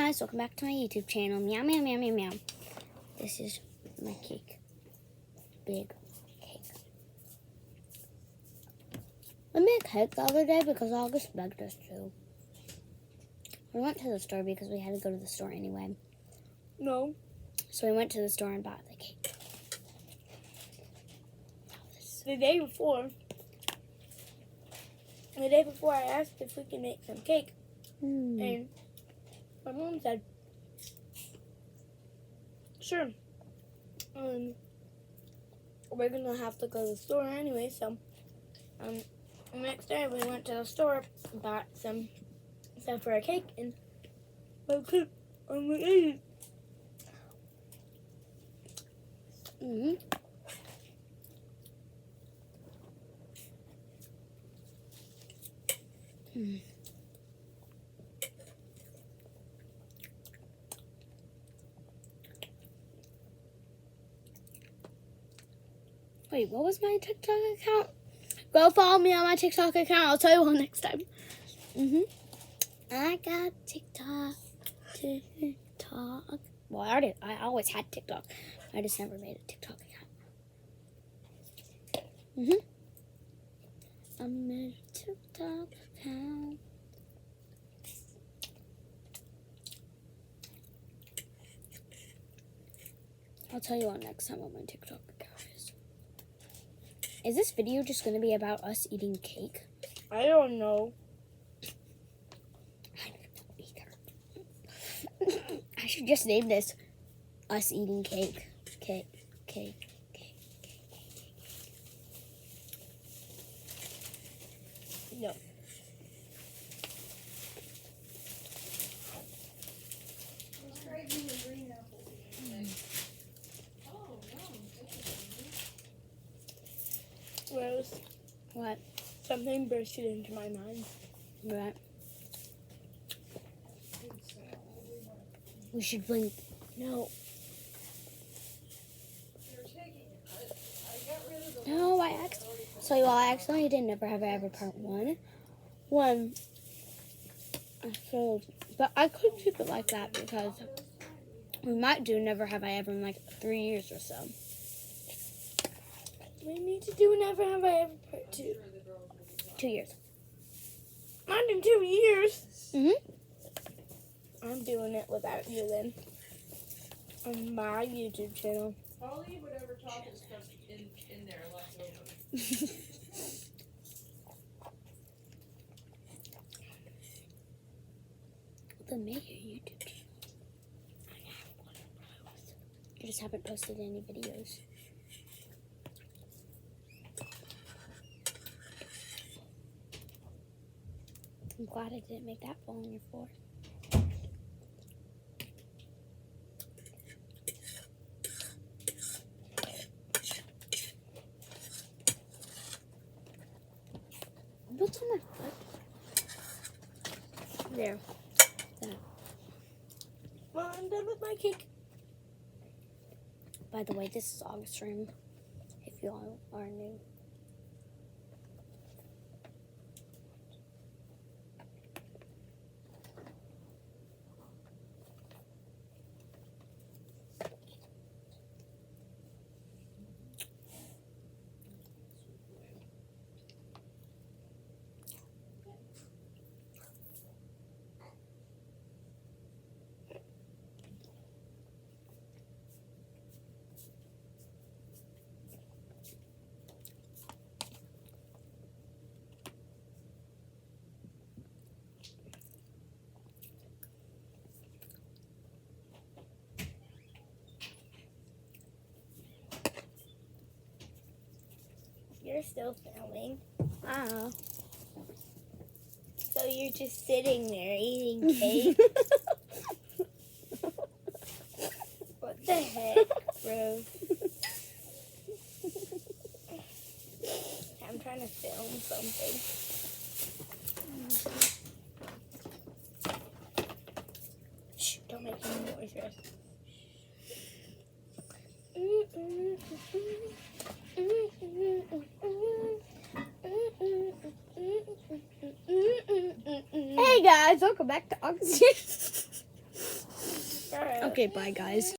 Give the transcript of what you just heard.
guys, welcome back to my YouTube channel. Meow, meow, meow, meow, meow. This is my cake. Big cake. We made cake the other day because August begged us to. We went to the store because we had to go to the store anyway. No. So we went to the store and bought the cake. The day before I asked if we could make some cake. And my mom said, sure. We're going to have to go to the store anyway. So the next day we went to the store and bought some stuff for a cake. And my cake, I'm going to eat it. Wait, what was my TikTok account? Go follow me on my TikTok account. I'll tell you all next time. I got TikTok. Well, I always had TikTok. I just never made a TikTok account. I made a TikTok account. I'll tell you all next time what my TikTok account is. Is this video just going to be about us eating cake? I don't know. I don't know either. I should just name this us eating cake. Cake. No. Rose, What? something bursted into my mind. Right. We should blink. No. No, I accidentally did Never Have I Ever Part 1. So, but I could keep it like that because we might do Never Have I Ever in like 3 years or so. We need to do Never Have I Ever Part 2. 2 years. Not in 2 years. Mm-hmm. I'm doing it without you then. On my YouTube channel. I'll leave whatever talk is in there left over. Then make your YouTube channel. I just haven't posted any videos. I'm glad I didn't make that fall on your floor. What's on my foot? There. That. Well, I'm done with my cake. By the way, this is August's room, if you all are new. You're still filming. Ah. So you're just sitting there eating cake? What the heck, Rose? I'm trying to film something. Shh, don't make any noise, Rose. Hey guys, welcome back to August. Okay, bye guys.